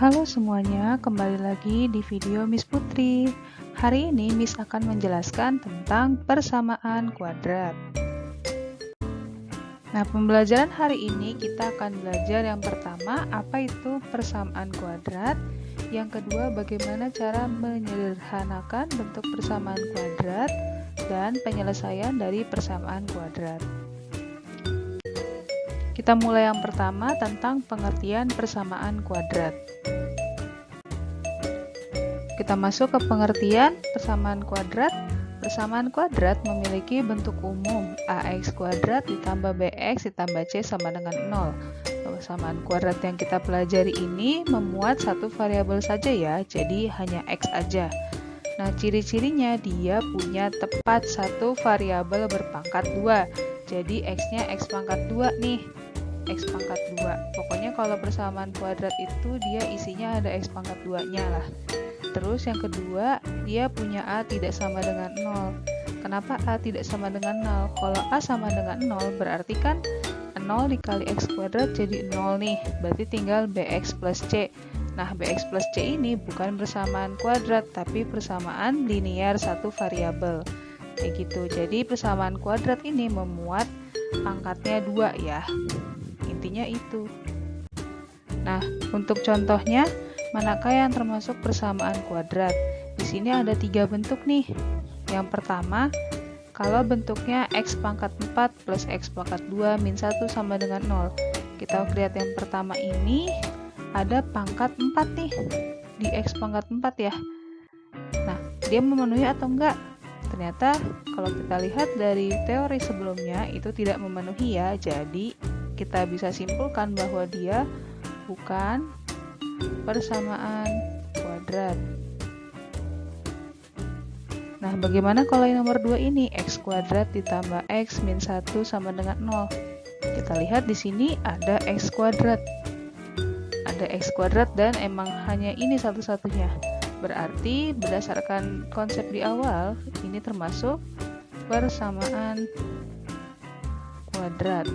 Halo semuanya, kembali lagi di video Miss Putri. Hari ini Miss akan menjelaskan tentang persamaan kuadrat. Nah, pembelajaran hari ini kita akan belajar yang pertama, apa itu persamaan kuadrat. Yang kedua, bagaimana cara menyederhanakan bentuk persamaan kuadrat dan penyelesaian dari persamaan kuadrat. Kita mulai yang pertama tentang pengertian persamaan kuadrat. Kita masuk ke pengertian persamaan kuadrat. Persamaan kuadrat memiliki bentuk umum ax kuadrat ditambah bx ditambah c sama dengan 0. Persamaan kuadrat yang kita pelajari ini memuat satu variabel saja ya, jadi hanya x aja. Nah, ciri-cirinya dia punya tepat satu variabel berpangkat 2. Jadi x-nya x pangkat 2 nih. X pangkat 2. Pokoknya kalau persamaan kuadrat itu dia isinya ada x pangkat 2-nya lah. Terus yang kedua, dia punya A tidak sama dengan 0. Kenapa A tidak sama dengan 0? Kalau A sama dengan 0, berarti kan 0 dikali X kuadrat jadi 0 nih. Berarti tinggal BX plus C. Nah, BX plus C ini bukan persamaan kuadrat, tapi persamaan linear satu variabel. Kayak gitu. Jadi persamaan kuadrat ini memuat pangkatnya 2 ya. Intinya itu. Nah, untuk contohnya, manakah yang termasuk persamaan kuadrat? Di sini ada 3 bentuk nih. Yang pertama, kalau bentuknya x pangkat 4 plus x pangkat 2 min 1 sama dengan 0. Kita lihat yang pertama ini, ada pangkat 4 nih, di x pangkat 4 ya. Nah, dia memenuhi atau enggak? Ternyata kalau kita lihat dari teori sebelumnya, itu tidak memenuhi ya. Jadi, kita bisa simpulkan bahwa dia bukan persamaan kuadrat. Nah, bagaimana kalau yang nomor 2 ini? X kuadrat ditambah x min 1 sama dengan 0. Kita lihat di sini ada x kuadrat. Ada x kuadrat dan emang hanya ini satu-satunya. Berarti berdasarkan konsep di awal, ini termasuk persamaan kuadrat.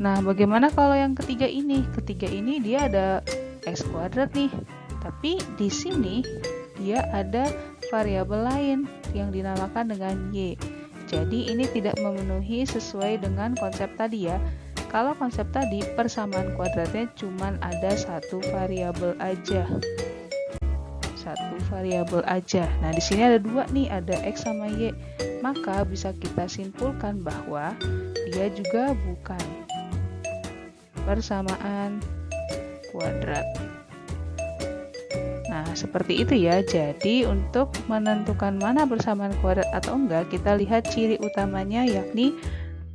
Nah, bagaimana kalau yang ketiga ini? Ketiga ini dia ada x kuadrat nih. Tapi di sini dia ada variabel lain yang dinamakan dengan y. Jadi ini tidak memenuhi sesuai dengan konsep tadi ya. Kalau konsep tadi persamaan kuadratnya cuma ada satu variabel aja. Satu variabel aja. Nah, di sini ada 2 nih, ada x sama y. Maka bisa kita simpulkan bahwa dia juga bukan persamaan kuadrat. Nah, seperti itu ya. Jadi, untuk menentukan mana persamaan kuadrat atau enggak, kita lihat ciri utamanya yakni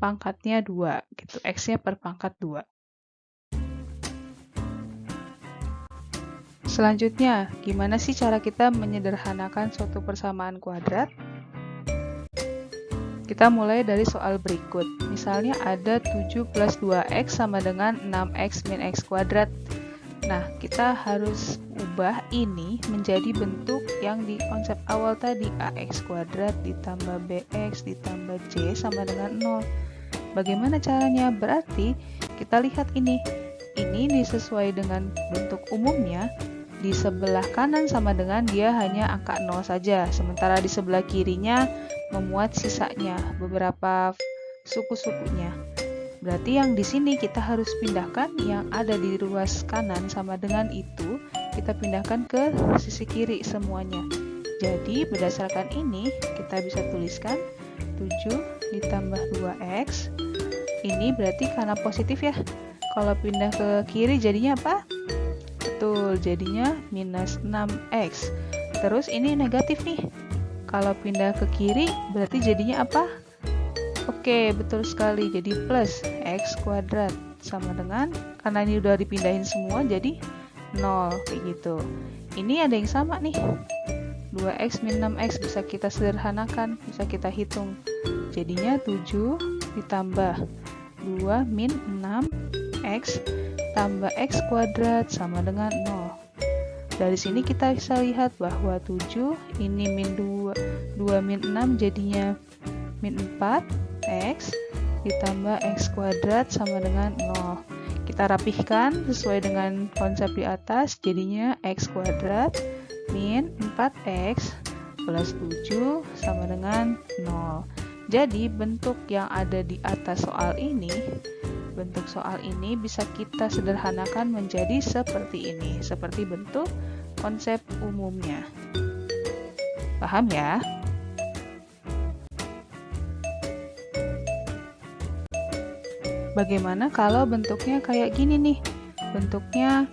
pangkatnya 2, gitu. X-nya per pangkat 2. Selanjutnya, gimana sih cara kita menyederhanakan suatu persamaan kuadrat? Kita mulai dari soal berikut. Misalnya ada 7 plus 2x sama dengan 6x min x kuadrat. Nah, kita harus ubah ini menjadi bentuk yang di konsep awal tadi, ax kuadrat ditambah bx ditambah c sama dengan 0. Bagaimana caranya? Berarti kita lihat ini disesuai dengan bentuk umumnya. Di sebelah kanan sama dengan dia hanya angka 0 saja, sementara di sebelah kirinya memuat sisanya, beberapa suku-sukunya. Berarti yang di sini kita harus pindahkan yang ada di ruas kanan sama dengan itu, kita pindahkan ke sisi kiri semuanya. Jadi berdasarkan ini kita bisa tuliskan 7 ditambah 2x. Ini berarti karena positif ya. Kalau pindah ke kiri jadinya apa? Betul, jadinya minus 6x. Terus ini negatif nih. Kalau pindah ke kiri, berarti jadinya apa? Oke, betul sekali. Jadi plus x kuadrat sama dengan, karena ini udah dipindahin semua, jadi 0. Kayak gitu. Ini ada yang sama nih. 2x min 6x bisa kita sederhanakan, bisa kita hitung. Jadinya 7 ditambah 2 min 6x tambah x kuadrat sama dengan 0. Dari sini kita bisa lihat bahwa 7 ini min 2 min 6 jadinya min 4x ditambah x kuadrat sama dengan 0. Kita rapihkan sesuai dengan konsep di atas, jadinya x kuadrat min 4x plus 7 sama dengan 0. Jadi bentuk yang ada di atas soal ini, bentuk soal ini bisa kita sederhanakan menjadi seperti ini, seperti bentuk konsep umumnya. Paham ya? Bagaimana kalau bentuknya kayak gini nih? Bentuknya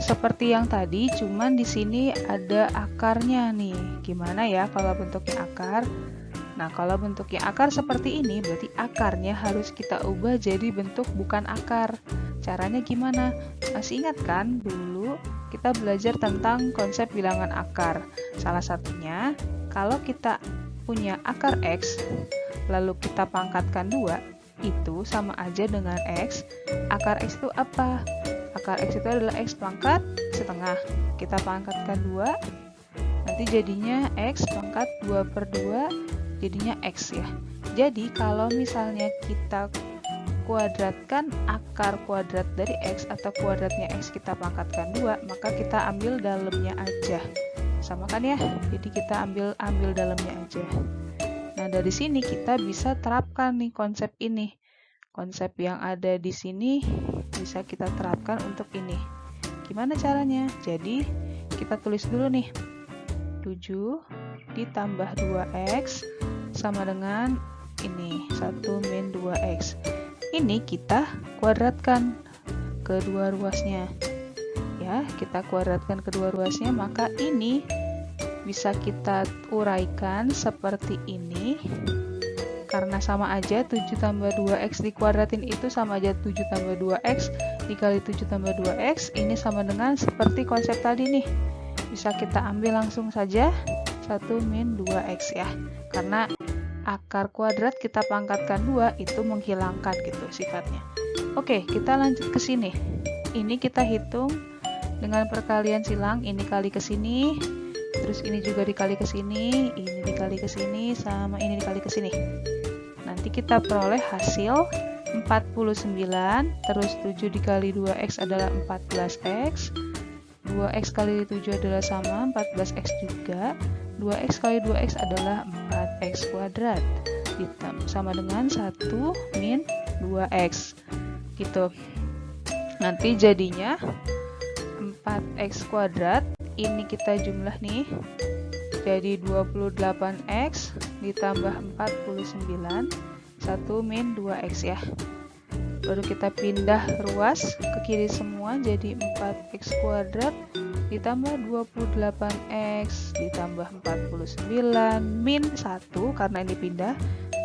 seperti yang tadi, cuman di sini ada akarnya nih. Gimana ya kalau bentuknya akar? Nah, kalau bentuknya akar seperti ini, berarti akarnya harus kita ubah jadi bentuk bukan akar. Caranya gimana? Masih ingat kan dulu kita belajar tentang konsep bilangan akar. Salah satunya, kalau kita punya akar X, lalu kita pangkatkan 2, itu sama aja dengan X. Akar X itu apa? Akar X itu adalah X pangkat setengah. Kita pangkatkan 2, nanti jadinya X pangkat 2 per 2, jadinya X ya. Jadi kalau misalnya kita kuadratkan akar kuadrat dari X atau kuadratnya X kita pangkatkan 2, maka kita ambil dalamnya aja. Sama kan ya? Jadi kita ambil dalamnya aja. Nah, dari sini kita bisa terapkan nih konsep ini. Konsep yang ada di sini bisa kita terapkan untuk ini. Gimana caranya? Jadi, kita tulis dulu nih. 7 ditambah 2x sama dengan ini, 1 min 2x. Ini kita kuadratkan kedua ruasnya. Ya, kita kuadratkan kedua ruasnya, maka ini bisa kita uraikan seperti ini. Karena sama aja 7 tambah 2x dikuadratin itu sama aja 7 tambah 2x dikali 7 tambah 2x. Ini sama dengan seperti konsep tadi nih. Bisa kita ambil langsung saja 1 min 2x ya. Karena akar kuadrat kita pangkatkan 2 itu menghilangkan gitu sifatnya. Oke, kita lanjut ke sini. Ini kita hitung dengan perkalian silang, ini kali ke sini. Terus ini juga dikali ke sini, ini dikali ke sini, sama ini dikali ke sini. Nanti kita peroleh hasil 49, terus 7 dikali 2x adalah 14x. 2x kali 7 adalah sama 14x juga. 2x kali 2x adalah 4x kuadrat. Sama dengan 1 min 2x. Gitu. Nanti jadinya 4x kuadrat. Ini kita jumlah nih, jadi 28x ditambah 49, 1 min 2x ya. Baru kita pindah ruas ke kiri semua, jadi 4x kuadrat ditambah 28x ditambah 49 min 1, karena ini pindah,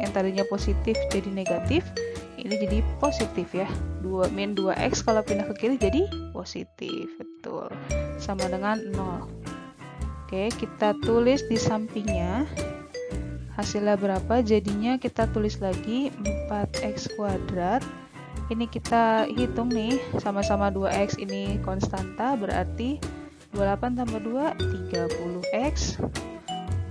yang tadinya positif jadi negatif, ini jadi positif ya. 2 min 2x kalau pindah ke kiri jadi positif, betul. Sama dengan 0. Oke, kita tulis di sampingnya. Hasilnya berapa? Jadinya kita tulis lagi 4x kuadrat. Ini kita hitung nih, sama-sama 2x ini konstanta, berarti 28 tambah 2, 30x.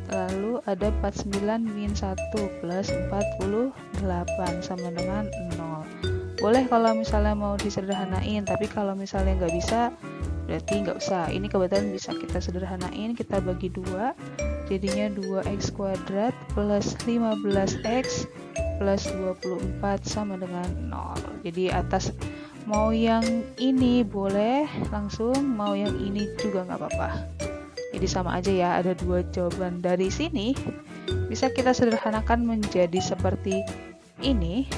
Lalu ada 49 min 1 plus 48 sama dengan 0. Boleh kalau misalnya mau disederhanain, tapi kalau misalnya nggak bisa, berarti nggak usah. Ini kebetulan bisa kita sederhanain, kita bagi 2, jadinya 2x kuadrat plus 15x plus 24 sama dengan 0. Jadi atas mau yang ini boleh langsung, mau yang ini juga nggak apa-apa. Jadi sama aja ya, ada 2 jawaban. Dari sini bisa kita sederhanakan menjadi seperti ini,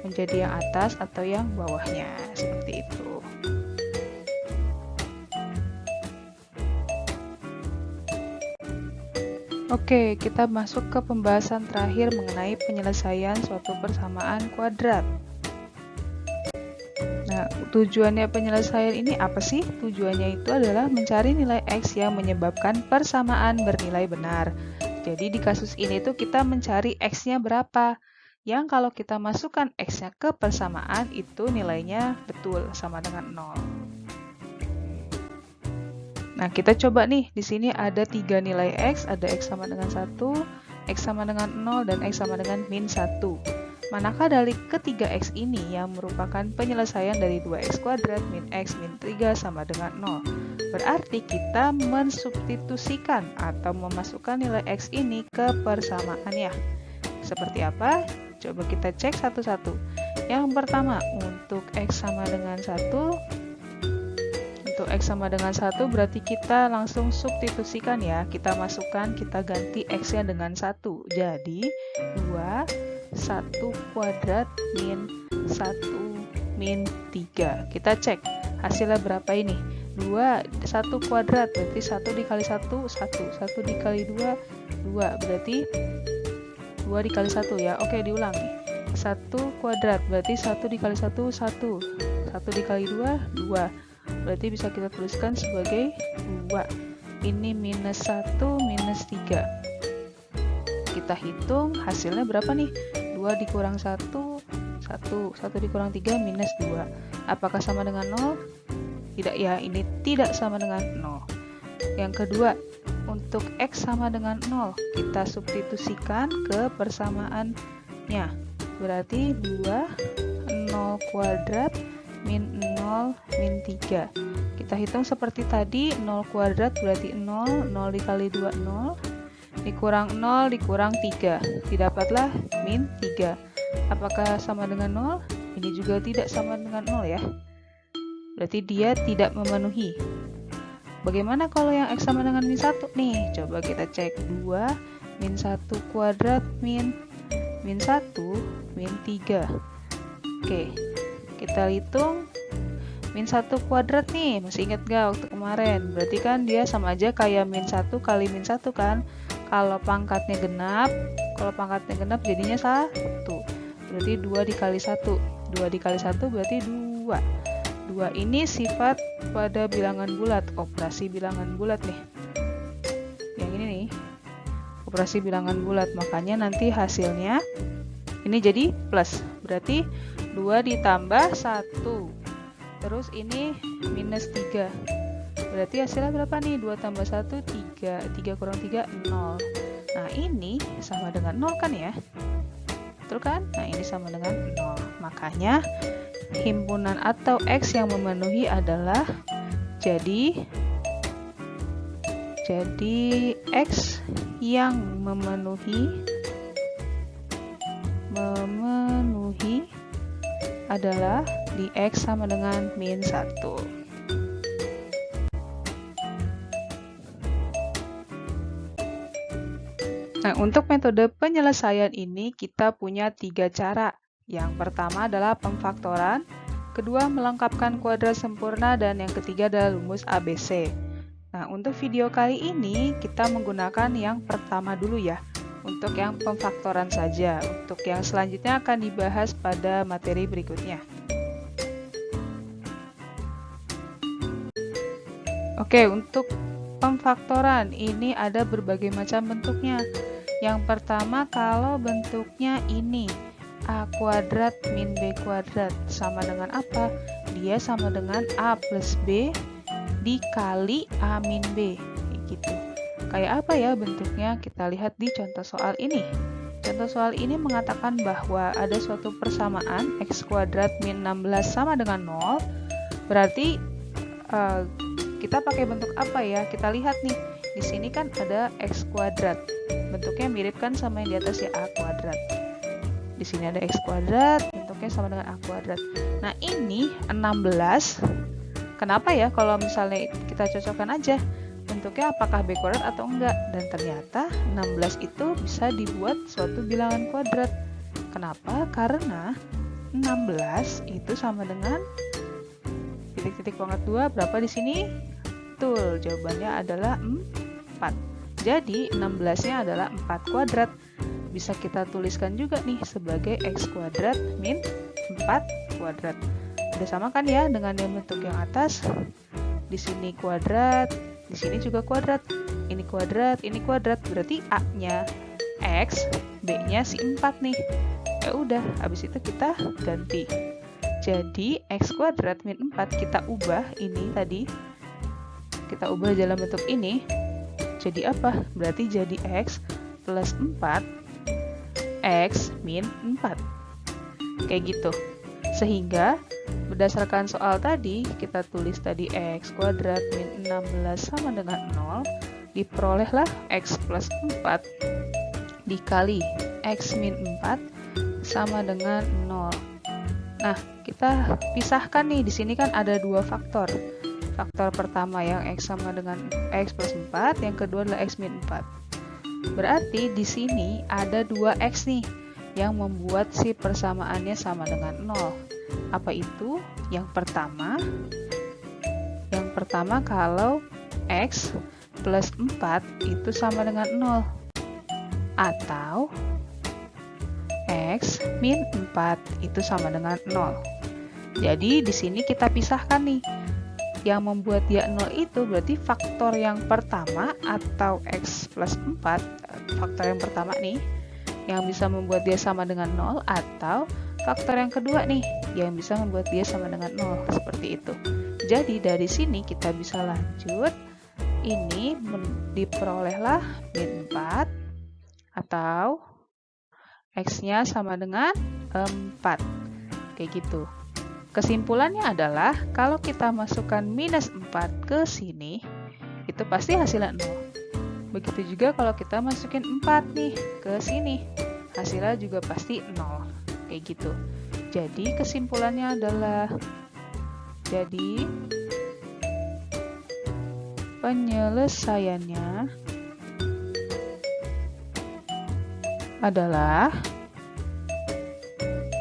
menjadi yang atas atau yang bawahnya, seperti itu. Oke, kita masuk ke pembahasan terakhir mengenai penyelesaian suatu persamaan kuadrat. Nah, tujuannya penyelesaian ini apa sih? Tujuannya itu adalah mencari nilai X yang menyebabkan persamaan bernilai benar. Jadi di kasus ini tuh kita mencari X-nya berapa. Yang kalau kita masukkan X-nya ke persamaan itu nilainya betul sama dengan 0. Nah, kita coba nih, di sini ada 3 nilai X, ada X sama dengan 1, X sama dengan 0, dan X sama dengan min 1. Manakah dari ketiga X ini yang merupakan penyelesaian dari 2X kuadrat min X min 3 sama dengan 0? Berarti kita mensubstitusikan atau memasukkan nilai X ini ke persamaannya. Seperti apa? Coba kita cek satu-satu. Yang pertama, untuk X sama dengan 1. Untuk X sama dengan 1 berarti kita langsung substitusikan ya. Kita masukkan, kita ganti X-nya dengan 1. Jadi, 2 1 kuadrat min 1 min 3. Kita cek hasilnya berapa ini. 2 1 kuadrat berarti 1 dikali 1 1, 1 dikali 2 2, berarti 2 dikali 1 ya. Oke, diulang nih. 1 kuadrat berarti 1 dikali 1 1, 1 dikali 2 2, berarti bisa kita tuliskan sebagai 2. Ini minus 1 minus 3. Kita hitung hasilnya berapa nih? 2 dikurang 1, 1 dikurang 3 minus 2. Apakah sama dengan 0? Tidak ya, ini tidak sama dengan 0. Yang kedua, untuk X sama dengan 0, kita substitusikan ke persamaannya. Berarti 2, 0 kuadrat min 0 min 3. Kita hitung seperti tadi, 0 kuadrat berarti 0, 0 dikali 2 0. Dikurang 0 dikurang 3, didapatlah min 3. Apakah sama dengan 0? Ini juga tidak sama dengan 0 ya. Berarti dia tidak memenuhi. Bagaimana kalau yang X sama dengan min 1 nih? Coba kita cek. 2 min 1 kuadrat min 1 min 3. Oke, kita hitung min 1 kuadrat nih. Masih ingat gak waktu kemarin? Berarti kan dia sama aja kayak min 1 kali min 1 kan? Kalau pangkatnya genap, jadinya 1. Berarti 2 dikali 1. 2 dikali 1 berarti 2. 2 ini sifat pada bilangan bulat, operasi bilangan bulat nih. Yang ini nih, operasi bilangan bulat. Makanya nanti hasilnya ini jadi plus. Berarti 2 ditambah 1. Terus ini minus 3. Berarti hasilnya berapa nih? 2 tambah 1, 3. 3 kurang 3, 0. Nah, ini sama dengan 0 kan ya? Betul kan? Nah, ini sama dengan 0. Makanya, himpunan atau X yang memenuhi adalah jadi X yang memenuhi adalah di X sama dengan min 1. Nah, untuk metode penyelesaian ini kita punya 3 cara. Yang pertama adalah pemfaktoran, kedua melengkapkan kuadrat sempurna, dan yang ketiga adalah rumus ABC. Nah, untuk video kali ini kita menggunakan yang pertama dulu ya, untuk yang pemfaktoran saja. Untuk yang selanjutnya akan dibahas pada materi berikutnya. Oke, untuk pemfaktoran ini ada berbagai macam bentuknya. Yang pertama, kalau bentuknya ini A kuadrat min B kuadrat sama dengan apa? Dia sama dengan A plus B dikali A min B. Gitu. Kayak apa ya bentuknya? Kita lihat di contoh soal ini. Contoh soal ini mengatakan bahwa ada suatu persamaan X kuadrat min 16 sama dengan 0. Berarti kita pakai bentuk apa ya? Kita lihat nih. Di sini kan ada X kuadrat. Bentuknya mirip kan sama yang di atas ya, A kuadrat. Di sini ada X kuadrat, bentuknya sama dengan A kuadrat. Nah, ini 16. Kenapa ya kalau misalnya kita cocokkan aja bentuknya apakah B kuadrat atau enggak? Dan ternyata 16 itu bisa dibuat suatu bilangan kuadrat. Kenapa? Karena 16 itu sama dengan titik-titik pangkat 2 berapa di sini? Betul, jawabannya adalah 4. Jadi 16-nya adalah 4 kuadrat. Bisa kita tuliskan juga nih sebagai X kuadrat min 4 kuadrat. Udah sama kan ya dengan yang bentuk yang atas? Di sini kuadrat, di sini juga kuadrat. Ini kuadrat, berarti A-nya X, B-nya si 4 nih. Ya udah, habis itu kita ganti. Jadi X kuadrat min 4 kita ubah ini tadi. Kita ubah dalam bentuk ini. Jadi apa? Berarti jadi X plus 4 X min 4. Kayak gitu. Sehingga berdasarkan soal tadi, kita tulis tadi x kuadrat min 16 sama dengan 0, diperolehlah x plus 4 dikali x min 4 sama dengan 0. Nah, kita pisahkan nih, di sini kan ada dua faktor. Faktor pertama yang x sama dengan x plus 4, yang kedua adalah x min 4. Berarti di sini ada 2x nih yang membuat si persamaannya sama dengan 0. Apa itu? Yang pertama kalau x plus 4 itu sama dengan 0 atau x min 4 itu sama dengan 0. Jadi di sini kita pisahkan nih. Yang membuat dia 0 itu berarti faktor yang pertama atau x plus 4, faktor yang pertama nih, yang bisa membuat dia sama dengan 0, atau faktor yang kedua nih, yang bisa membuat dia sama dengan 0, seperti itu. Jadi dari sini kita bisa lanjut, ini diperolehlah min 4, atau x-nya sama dengan 4, kayak gitu. Kesimpulannya adalah kalau kita masukkan minus 4 ke sini, itu pasti hasilnya 0. Begitu juga kalau kita masukin 4 nih ke sini, hasilnya juga pasti 0. Kayak gitu. Jadi kesimpulannya adalah, jadi penyelesaiannya adalah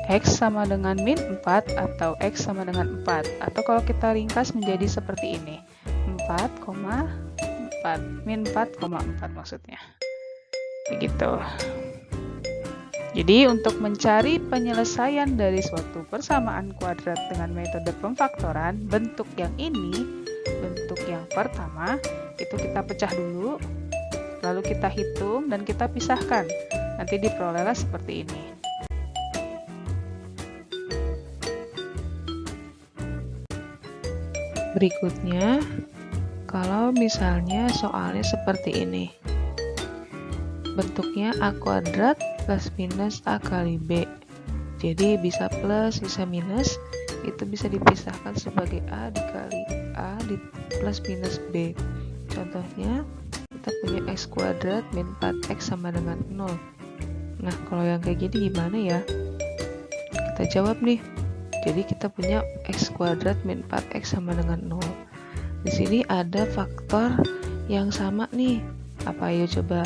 x sama dengan min 4 atau x sama dengan 4. Atau kalau kita ringkas menjadi seperti ini, 4,4, min 4,4 maksudnya. Begitu. Jadi untuk mencari penyelesaian dari suatu persamaan kuadrat dengan metode pemfaktoran, bentuk yang ini, bentuk yang pertama, itu kita pecah dulu, lalu kita hitung dan kita pisahkan. Nanti diperolehlah seperti ini. Berikutnya, kalau misalnya soalnya seperti ini. Bentuknya A kuadrat plus minus A kali B. Jadi bisa plus, bisa minus. Itu bisa dipisahkan sebagai A dikali A plus minus B. Contohnya, kita punya x kuadrat min 4x sama dengan 0. Nah, kalau yang kayak gini gimana ya? Kita jawab nih. Jadi kita punya x kuadrat min 4x sama dengan 0. Di sini ada faktor yang sama nih. Apa ayo coba?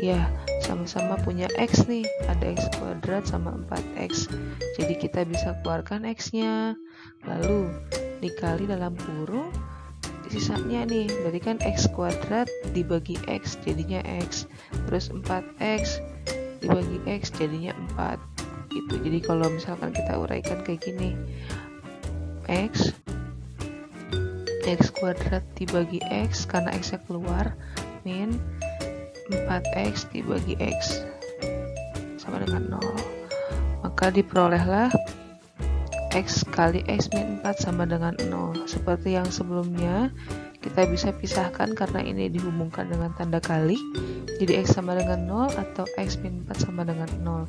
Ya, sama-sama punya x nih. Ada x kuadrat sama 4x. Jadi kita bisa keluarkan x-nya. Lalu dikali dalam kurung sisanya nih. Berarti kan x kuadrat dibagi x jadinya x. Terus 4x dibagi x jadinya 4. Gitu. Jadi kalau misalkan kita uraikan kayak gini, x kuadrat dibagi x karena x-nya keluar, min 4x dibagi x sama dengan 0. Maka diperolehlah x kali x min 4 sama dengan 0. Seperti yang sebelumnya, kita bisa pisahkan karena ini dihubungkan dengan tanda kali. Jadi x sama dengan 0 atau x min 4 sama dengan 0.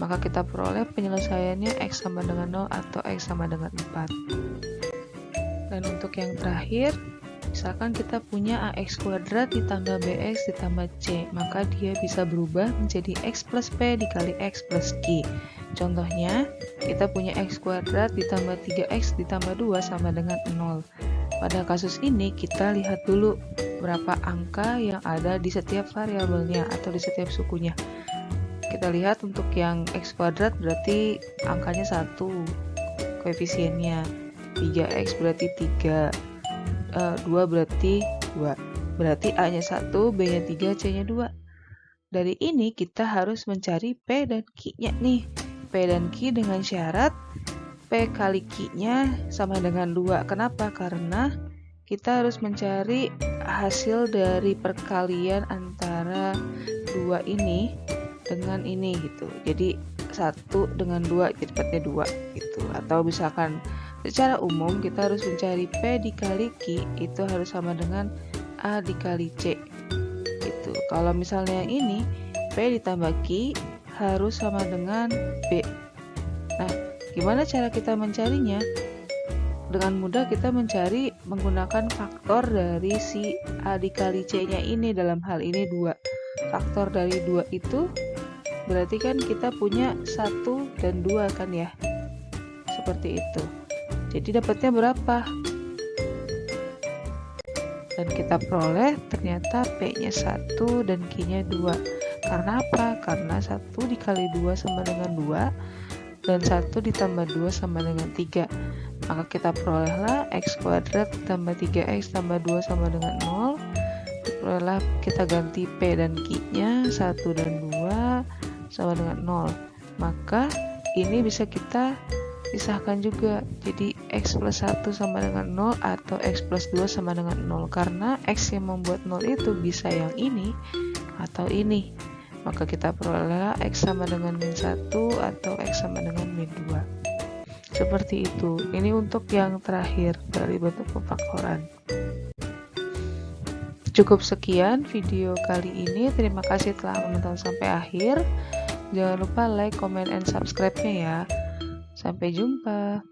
Maka kita peroleh penyelesaiannya x sama dengan 0 atau x sama dengan 4. Dan untuk yang terakhir, misalkan kita punya ax kuadrat ditambah bx ditambah c, maka dia bisa berubah menjadi x plus p dikali x plus q. Contohnya, kita punya x kuadrat ditambah 3x ditambah 2 sama dengan 0. Pada kasus ini, kita lihat dulu berapa angka yang ada di setiap variabelnya atau di setiap sukunya. Kita lihat untuk yang x kuadrat berarti angkanya 1, koefisiennya 3x berarti 3, 2 berarti 2, berarti A-nya 1, B-nya 3, C-nya 2. Dari ini kita harus mencari P dan Q-nya nih. P dan Q dengan syarat P kali Q-nya sama dengan 2. Kenapa? Karena kita harus mencari hasil dari perkalian antara 2 ini dengan ini gitu. Jadi 1 dengan 2 jadi dapatnya 2 gitu. Atau misalkan secara umum kita harus mencari P dikali Q itu harus sama dengan A dikali C gitu. Kalau misalnya yang ini P ditambah Q harus sama dengan B Nah, gimana cara kita mencarinya? Dengan mudah kita mencari menggunakan faktor dari si A dikali C-nya ini, dalam hal ini 2. Faktor dari 2 itu berarti kan kita punya 1 dan 2 kan ya? Seperti itu. Jadi dapatnya berapa? Dan kita peroleh ternyata P-nya 1 dan Q-nya 2. Karena apa? Karena 1 dikali 2 sama dengan 2 dan 1 ditambah 2 sama dengan 3. Maka kita perolehlah X kuadrat tambah 3X tambah 2 sama dengan 0. Diperolehlah, kita ganti P dan Q-nya 1 dan 2 sama dengan 0. Maka ini bisa kita pisahkan juga. Jadi X plus 1 sama dengan 0 atau X plus 2 sama dengan 0. Karena X yang membuat 0 itu bisa yang ini atau ini. Maka kita perolehlah X sama dengan min 1 atau X sama dengan min 2. Seperti itu. Ini untuk yang terakhir dari bentuk pemfaktoran. Cukup sekian video kali ini. Terima kasih telah menonton sampai akhir. Jangan lupa like, comment, and subscribe-nya ya. Sampai jumpa.